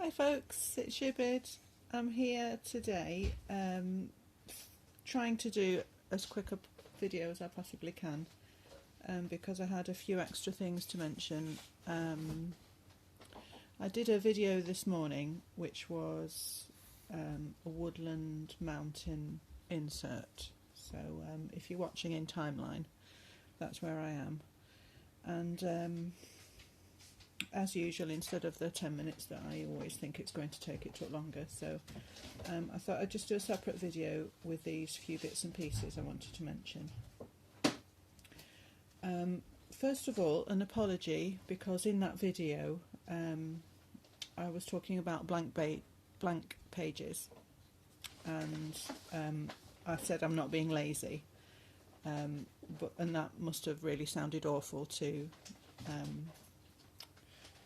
Hi folks, it's Shubid. I'm here today trying to do as quick a video as I possibly can because I had a few extra things to mention. I did a video this morning which was a woodland mountain insert, so if you're watching in timeline, that's where I am. And as usual, instead of the 10 minutes that I always think it's going to take, it took longer. So I thought I'd just do a separate video with these few bits and pieces I wanted to mention. First of all, an apology, because in that video I was talking about blank pages, and I said I'm not being lazy, and that must have really sounded awful to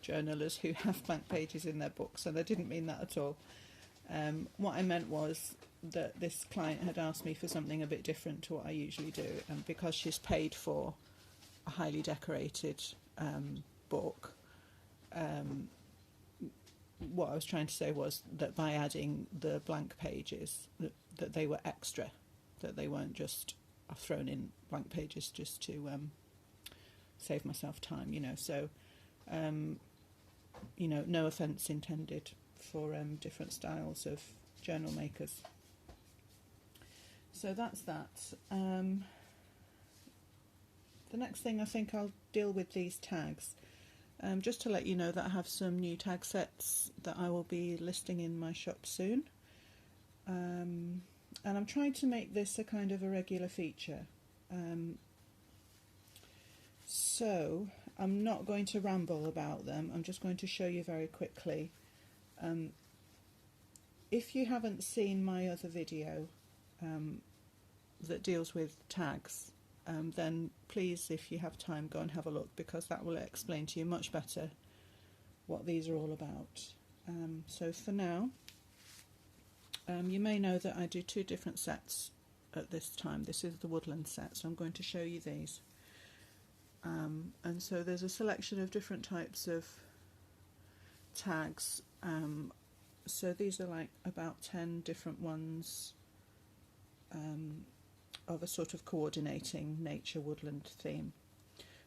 journalers who have blank pages in their books, and I didn't mean that at all. What I meant was that this client had asked me for something a bit different to what I usually do, and because she's paid for a highly decorated book, what I was trying to say was that by adding the blank pages, that they were extra, that they weren't just I've thrown in blank pages just to save myself time, so no offence intended for different styles of journal makers. So that's that. The next thing, I think I'll deal with these tags. Just to let you know that I have some new tag sets that I will be listing in my shop soon. And I'm trying to make this a kind of a regular feature. So I'm not going to ramble about them, I'm just going to show you very quickly. If you haven't seen my other video that deals with tags, then please, if you have time, go and have a look, because that will explain to you much better what these are all about. So for now, you may know that I do two different sets at this time. This is the Woodland set, so I'm going to show you these. And so there's a selection of different types of tags. So these are like about 10 different ones of a sort of coordinating nature woodland theme.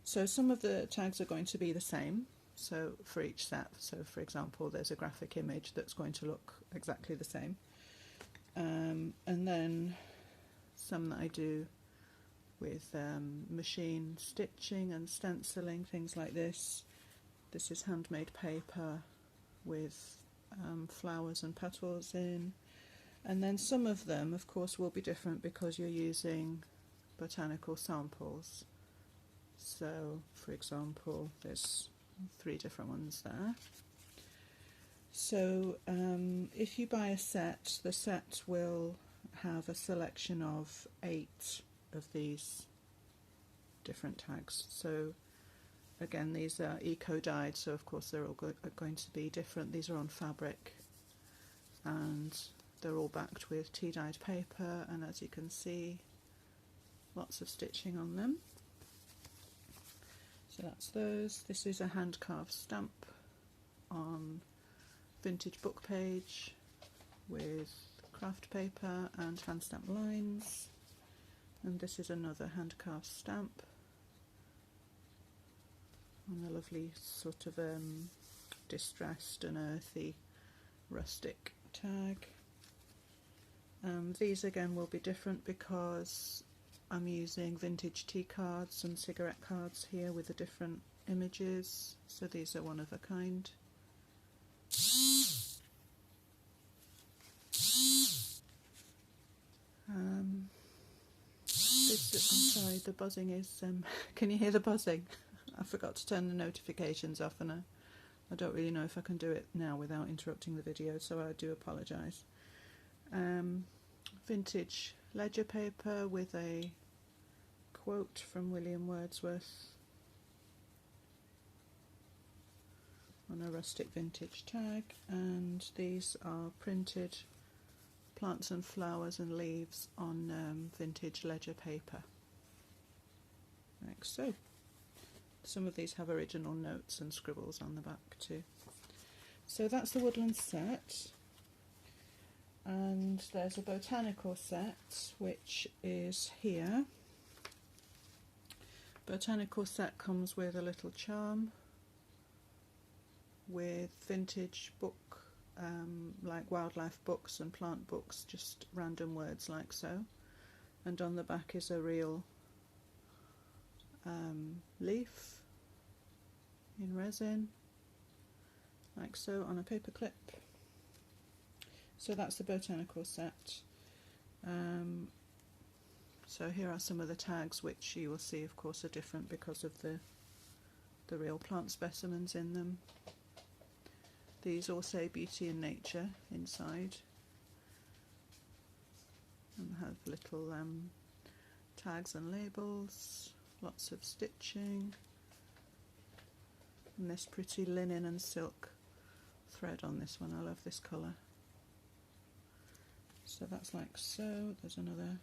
So some of the tags are going to be the same, so for each set. So for example, there's a graphic image that's going to look exactly the same. And then some that I do with machine stitching and stenciling, things like this. This is handmade paper with flowers and petals in. And then some of them, of course, will be different because you're using botanical samples. So, for example, there's 3 different ones there. So, if you buy a set, the set will have a selection of 8 of these different tags. So, again, these are eco-dyed, so of course they're all going to be different. These are on fabric, and they're all backed with tea-dyed paper, and as you can see, lots of stitching on them. So that's those. This is a hand-carved stamp on vintage book page with craft paper and hand stamp lines. And this is another hand-carved stamp on a lovely sort of distressed and earthy rustic tag. These again will be different because I'm using vintage tea cards and cigarette cards here with the different images, so these are one of a kind. I'm sorry, the buzzing is, can you hear the buzzing? I forgot to turn the notifications off, and I don't really know if I can do it now without interrupting the video, so I do apologise. Vintage ledger paper with a quote from William Wordsworth on a rustic vintage tag, and these are printed plants and flowers and leaves on vintage ledger paper, like so. Some of these have original notes and scribbles on the back too. So that's the Woodland set, and there's a Botanical set which is here. Botanical set comes with a little charm with vintage book, like wildlife books and plant books, just random words like so, and on the back is a real leaf in resin, like so, on a paper clip. So that's the Botanical set. So here are some of the tags, which you will see of course are different because of the real plant specimens in them. These all say beauty and nature inside, and have little tags and labels, lots of stitching, and this pretty linen and silk thread on this one. I love this colour. So that's like so. There's another.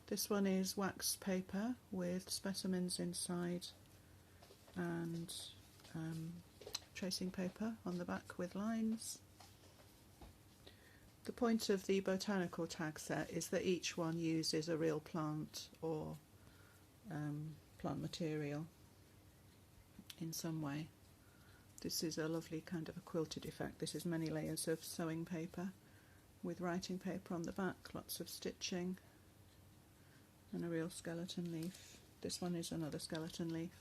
This one is wax paper with specimens inside, and tracing paper on the back with lines. The point of the Botanical tag set is that each one uses a real plant or plant material in some way. This is a lovely kind of a quilted effect. This is many layers of sewing paper with writing paper on the back, lots of stitching, and a real skeleton leaf. This one is another skeleton leaf.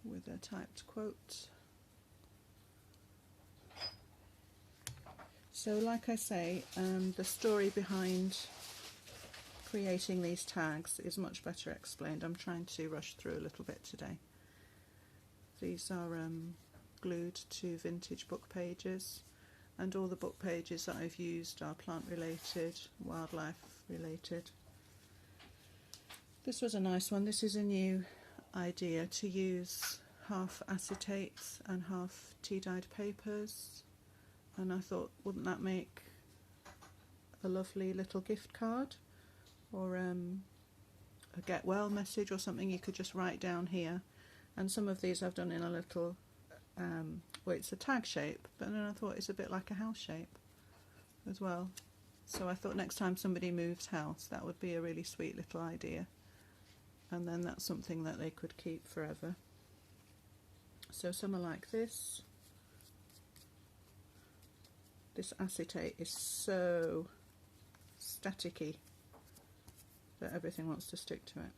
With a typed quote. So like I say, the story behind creating these tags is much better explained. I'm trying to rush through a little bit today. These are glued to vintage book pages, and all the book pages that I've used are plant related, wildlife related. This was a nice one. This is a new idea, to use half acetates and half tea dyed papers, and I thought, wouldn't that make a lovely little gift card, or a get well message or something you could just write down here. And some of these I've done in a little well, it's a tag shape, but then I thought it's a bit like a house shape as well. So I thought next time somebody moves house, that would be a really sweet little idea, and then that's something that they could keep forever. So some are like this. This acetate is so staticky that everything wants to stick to it.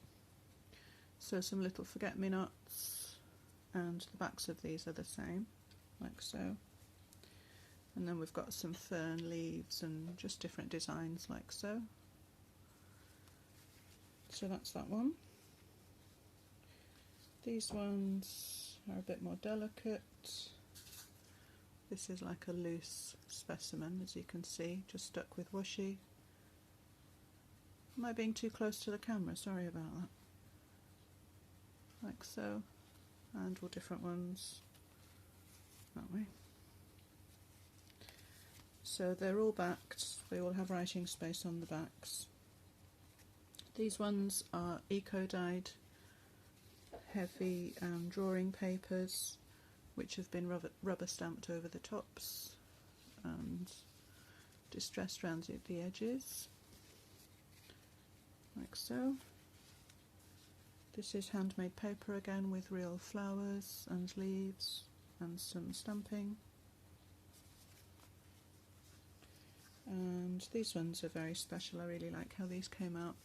So some little forget-me-nots, and the backs of these are the same, like so. And then we've got some fern leaves and just different designs like so. So that's that one. These ones are a bit more delicate. This is like a loose specimen, as you can see, just stuck with washi. Am I being too close to the camera? Sorry about that. Like so, and all different ones that way. So they're all backed, they all have writing space on the backs. These ones are eco-dyed heavy drawing papers, which have been rubber stamped over the tops and distressed around the edges, like so. This is handmade paper again, with real flowers and leaves and some stamping. And these ones are very special. I really like how these came out.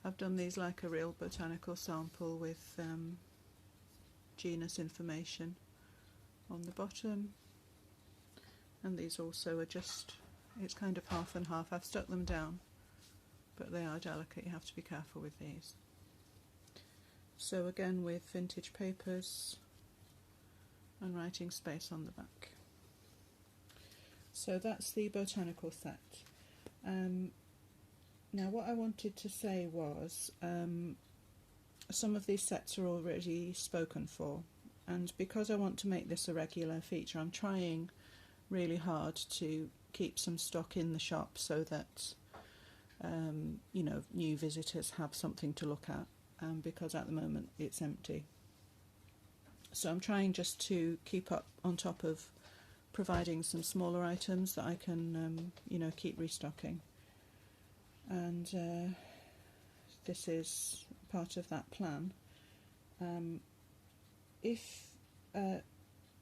I've done these like a real botanical sample with genus information on the bottom, and these also are just, it's kind of half and half. I've stuck them down, but they are delicate, you have to be careful with these. So again with vintage papers and writing space on the back. So that's the Botanical set. Now what I wanted to say was some of these sets are already spoken for, and because I want to make this a regular feature, I'm trying really hard to keep some stock in the shop so that you know, new visitors have something to look at. because at the moment it's empty. So I'm trying just to keep up on top of providing some smaller items that I can, keep restocking. And this is part of that plan.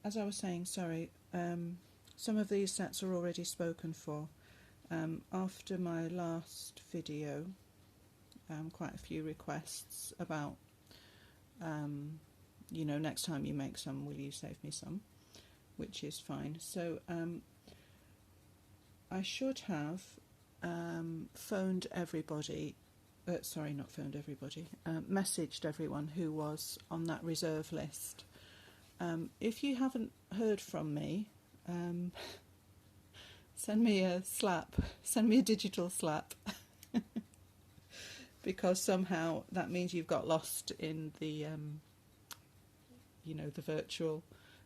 As I was saying, some of these sets are already spoken for. After my last video, quite a few requests about, next time you make some, will you save me some? Which is fine. So I should have phoned everybody, messaged everyone who was on that reserve list. If you haven't heard from me, send me a digital slap, because somehow that means you've got lost in the, the virtual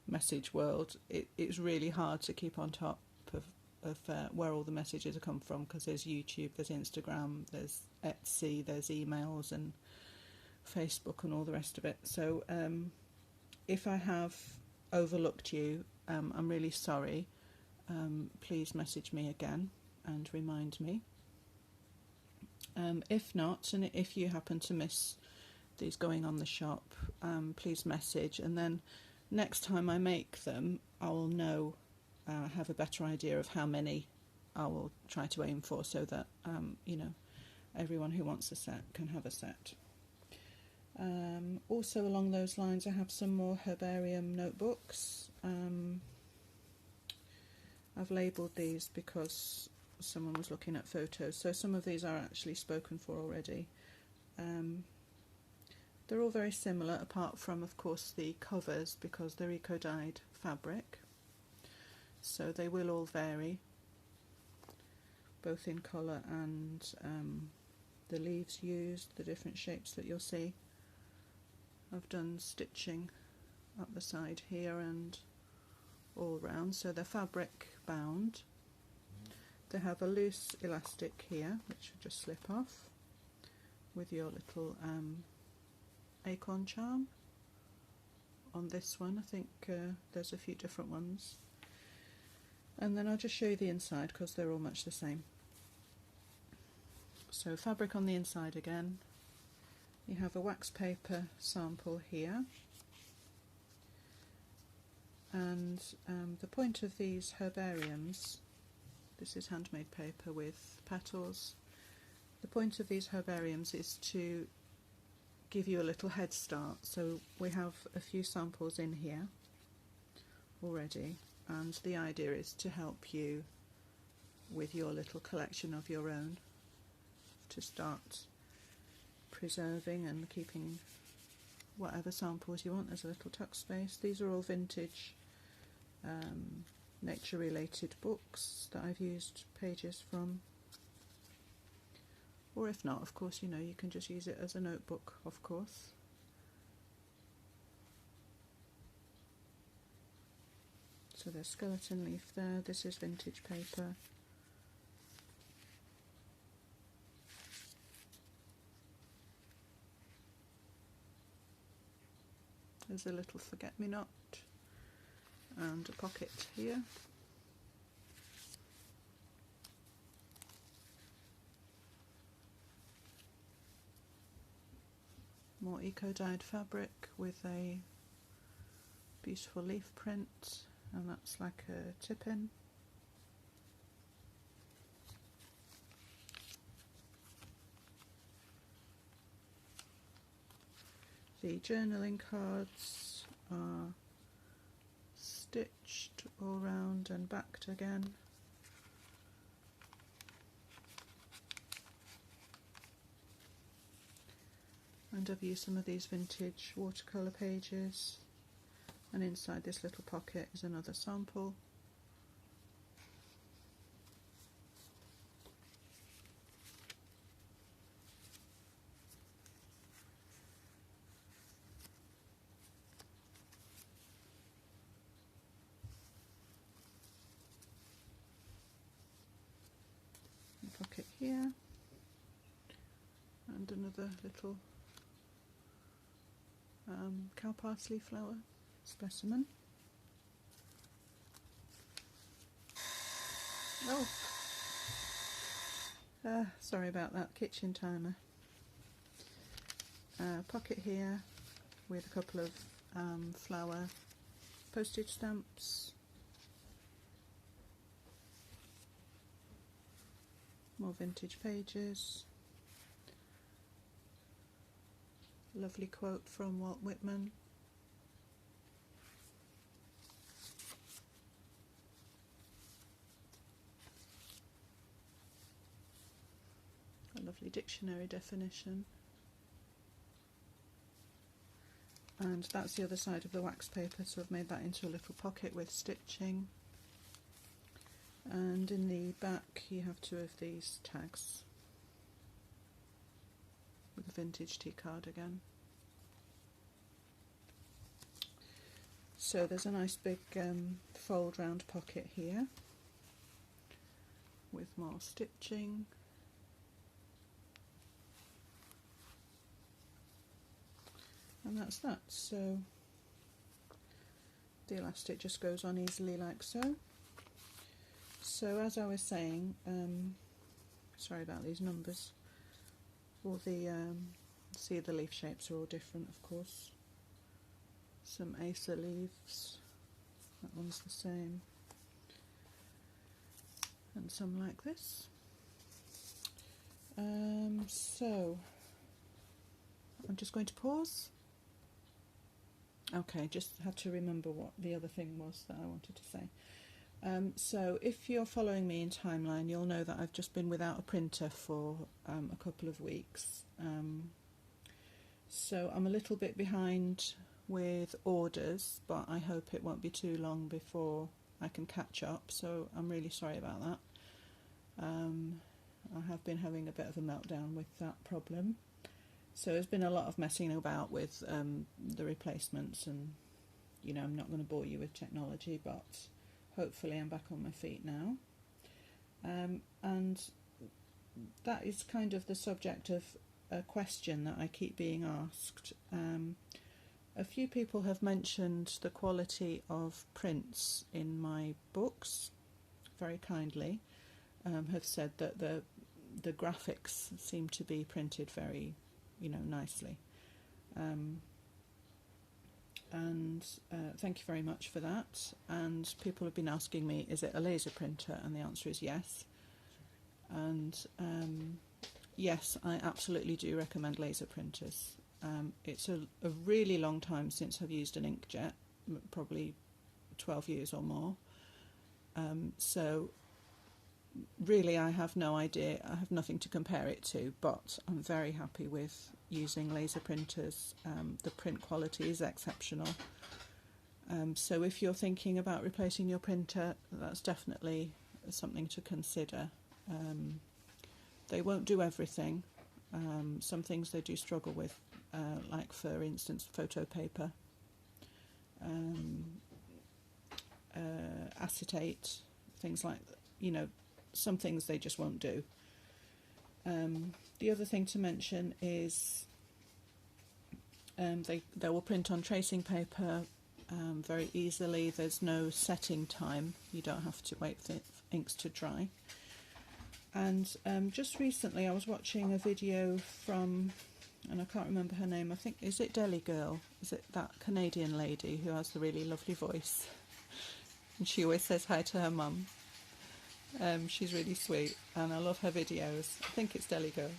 message world. It's really hard to keep on top of where all the messages have come from, because there's YouTube, there's Instagram, there's Etsy, there's emails and Facebook and all the rest of it. So if I have overlooked you, I'm really sorry. Please message me again and remind me. If not, and if you happen to miss these going on the shop, please message, and then next time I make them, I will know, have a better idea of how many I will try to aim for, so that everyone who wants a set can have a set. Also along those lines, I have some more herbarium notebooks. I've labelled these because someone was looking at photos, so some of these are actually spoken for already. They're all very similar, apart from, of course, the covers, because they're eco-dyed fabric, so they will all vary, both in colour and the leaves used, the different shapes that you'll see. I've done stitching up the side here and all round, so they're fabric bound. They have a loose elastic here, which will just slip off with your little acorn charm. On this one, I think there's a few different ones. And then I'll just show you the inside, because they're all much the same. So fabric on the inside again. You have a wax paper sample here. And the point of these herbariums, this is handmade paper with petals. The point of these herbariums is to give you a little head start. So we have a few samples in here already, and the idea is to help you with your little collection of your own, to start preserving and keeping whatever samples you want. There's a little tuck space. These are all vintage nature related books that I've used pages from, or if not, of course, you can just use it as a notebook, of course. So there's skeleton leaf there. This is vintage paper. There's a little forget-me-not and a pocket here. More eco-dyed fabric with a beautiful leaf print, and that's like a tip-in. The journaling cards are stitched all round and backed again. And I've used some of these vintage watercolour pages, and inside this little pocket is another sample. Pocket here, and another little cow parsley flower specimen. Oh, sorry about that, kitchen timer. Pocket here with a couple of flower postage stamps. More vintage pages. Lovely quote from Walt Whitman. A lovely dictionary definition. And that's the other side of the wax paper, so I've made that into a little pocket with stitching. And in the back you have two of these tags with a vintage tea card again. So there's a nice big fold round pocket here with more stitching. And that's that. So the elastic just goes on easily like so. So as I was saying, sorry about these numbers, all the see the leaf shapes are all different, of course. Some acer leaves, that one's the same, and some like this. So I'm just going to pause. Okay, just had to remember what the other thing was that I wanted to say. So if you're following me in timeline, you'll know that I've just been without a printer for a couple of weeks. So I'm a little bit behind with orders, but I hope it won't be too long before I can catch up, so I'm really sorry about that. I have been having a bit of a meltdown with that problem. So there's been a lot of messing about with the replacements, and you know, I'm not going to bore you with technology, but hopefully I'm back on my feet now. And that is kind of the subject of a question that I keep being asked. A few people have mentioned the quality of prints in my books, very kindly, have said that the graphics seem to be printed very, you know, nicely. And thank you very much for that. And people have been asking me, is it a laser printer? And the answer is yes. And yes, I absolutely do recommend laser printers. It's a really long time since I've used an inkjet, probably 12 years or more. So really I have no idea, I have nothing to compare it to, but I'm very happy with using laser printers. The print quality is exceptional. So if you're thinking about replacing your printer, that's definitely something to consider. They won't do everything. Some things they do struggle with, like for instance photo paper, acetate, things like that. You know, some things they just won't do. The other thing to mention is they will print on tracing paper very easily. There's no setting time. You don't have to wait for inks to dry. And just recently I was watching a video from, and I can't remember her name, I think, is it Deli Girl? Is it that Canadian lady who has the really lovely voice? And she always says hi to her mum. She's really sweet and I love her videos. I think it's Deli Girl.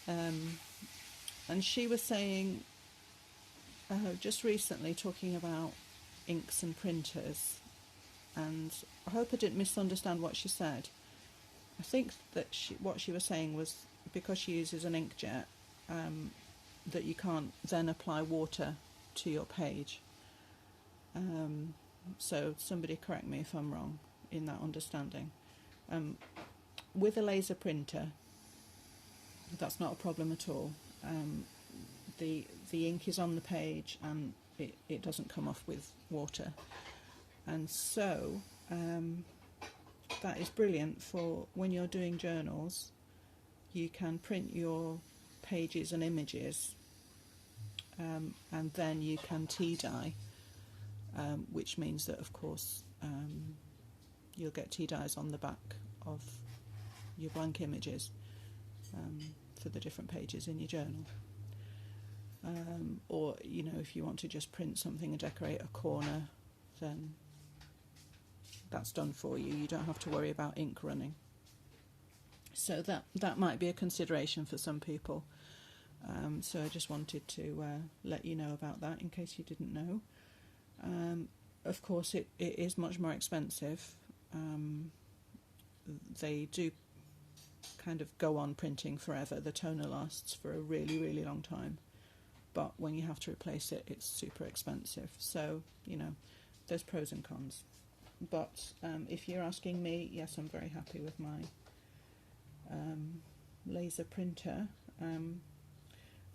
And she was saying, just recently, talking about inks and printers, and I hope I didn't misunderstand what she said. I think that what she was saying was because she uses an inkjet, that you can't then apply water to your page. So somebody correct me if I'm wrong in that understanding. With a laser printer, that's not a problem at all. The ink is on the page and it doesn't come off with water, and so that is brilliant for when you're doing journals. You can print your pages and images and then you can tea dye, which means that of course you'll get tea dyes on the back of your blank images for the different pages in your journal. Or, you know, if you want to just print something and decorate a corner, then that's done for you. You don't have to worry about ink running. So that might be a consideration for some people. So I just wanted to let you know about that in case you didn't know. Of course, it is much more expensive. They do kind of go on printing forever. The toner lasts for a really, really long time. But when you have to replace it, it's super expensive. So, you know, there's pros and cons. But if you're asking me, yes, I'm very happy with my laser printer. And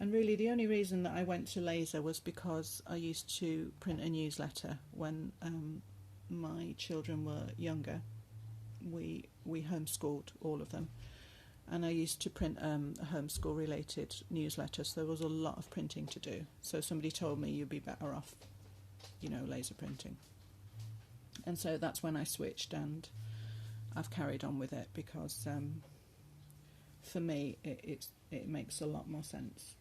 really the only reason that I went to laser was because I used to print a newsletter when my children were younger. We homeschooled all of them. And I used to print a homeschool related newsletter, so there was a lot of printing to do. So somebody told me you'd be better off, you know, laser printing. And so that's when I switched, and I've carried on with it because for me it makes a lot more sense.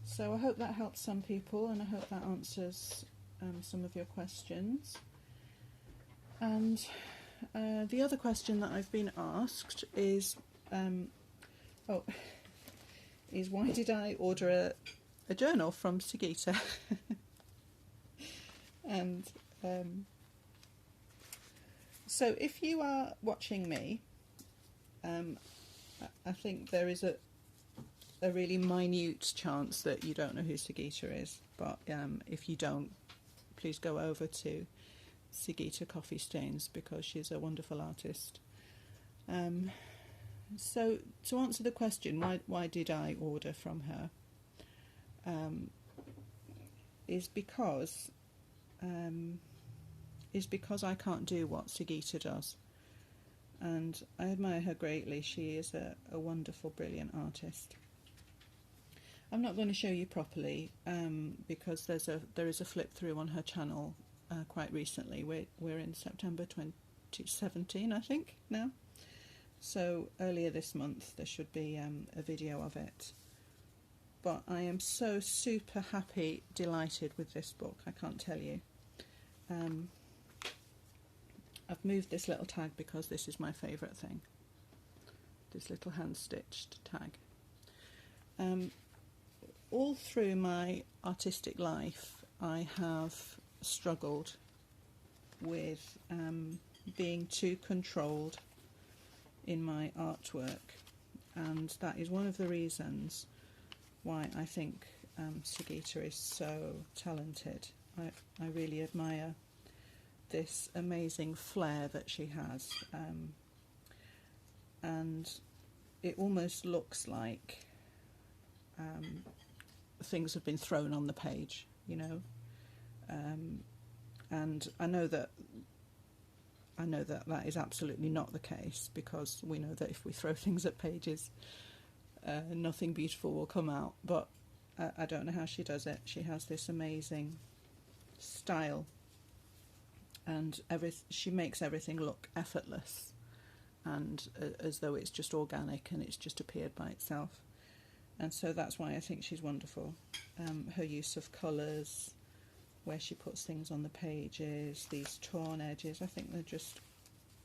So I hope that helps some people, and I hope that answers some of your questions. And the other question that I've been asked is is why did I order a journal from Sigita? And so if you are watching me, I think there is a really minute chance that you don't know who Sigita is, but if you don't, please go over to Sigita Coffee Stains because she's a wonderful artist. So to answer the question, why did I order from her, is because I can't do what Sigita does, and I admire her greatly. She is a wonderful, brilliant artist. I'm not going to show you properly because there is a flip through on her channel quite recently. We're in September 2017, I think now. So earlier this month there should be a video of it. But I am so super happy, delighted with this book, I can't tell you. I've moved this little tag because this is my favourite thing. This little hand-stitched tag. All through my artistic life I have struggled with being too controlled in my artwork, and that is one of the reasons why I think Sigita is so talented. I really admire this amazing flair that she has, and it almost looks like things have been thrown on the page, you know, and I know that that is absolutely not the case, because we know that if we throw things at pages, nothing beautiful will come out. But I don't know how she does it. She has this amazing style, and she makes everything look effortless, and as though it's just organic and it's just appeared by itself. And so that's why I think she's wonderful. Her use of colours, where she puts things on the pages, these torn edges, I think they're just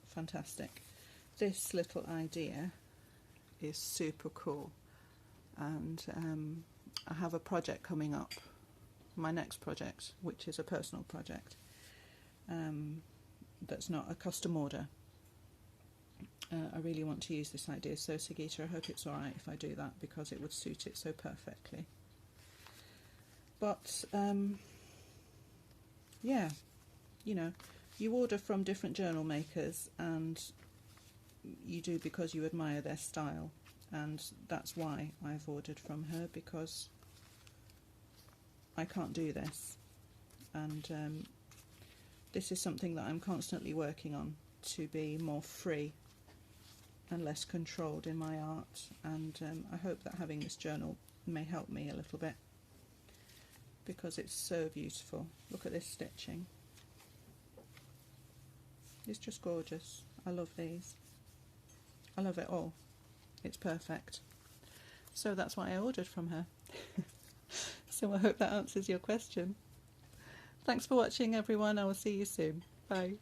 fantastic. This little idea is super cool, and I have a project coming up, my next project, which is a personal project, that's not a custom order. I really want to use this idea, so Sigita, I hope it's alright if I do that, because it would suit it so perfectly. But yeah, you know, you order from different journal makers, and you do because you admire their style, and that's why I've ordered from her, because I can't do this, and this is something that I'm constantly working on, to be more free and less controlled in my art, and I hope that having this journal may help me a little bit. because it's so beautiful. Look at this stitching. It's just gorgeous. I love these. I love it all. It's perfect. So that's what I ordered from her. So I hope that answers your question. Thanks for watching, everyone. I will see you soon. Bye.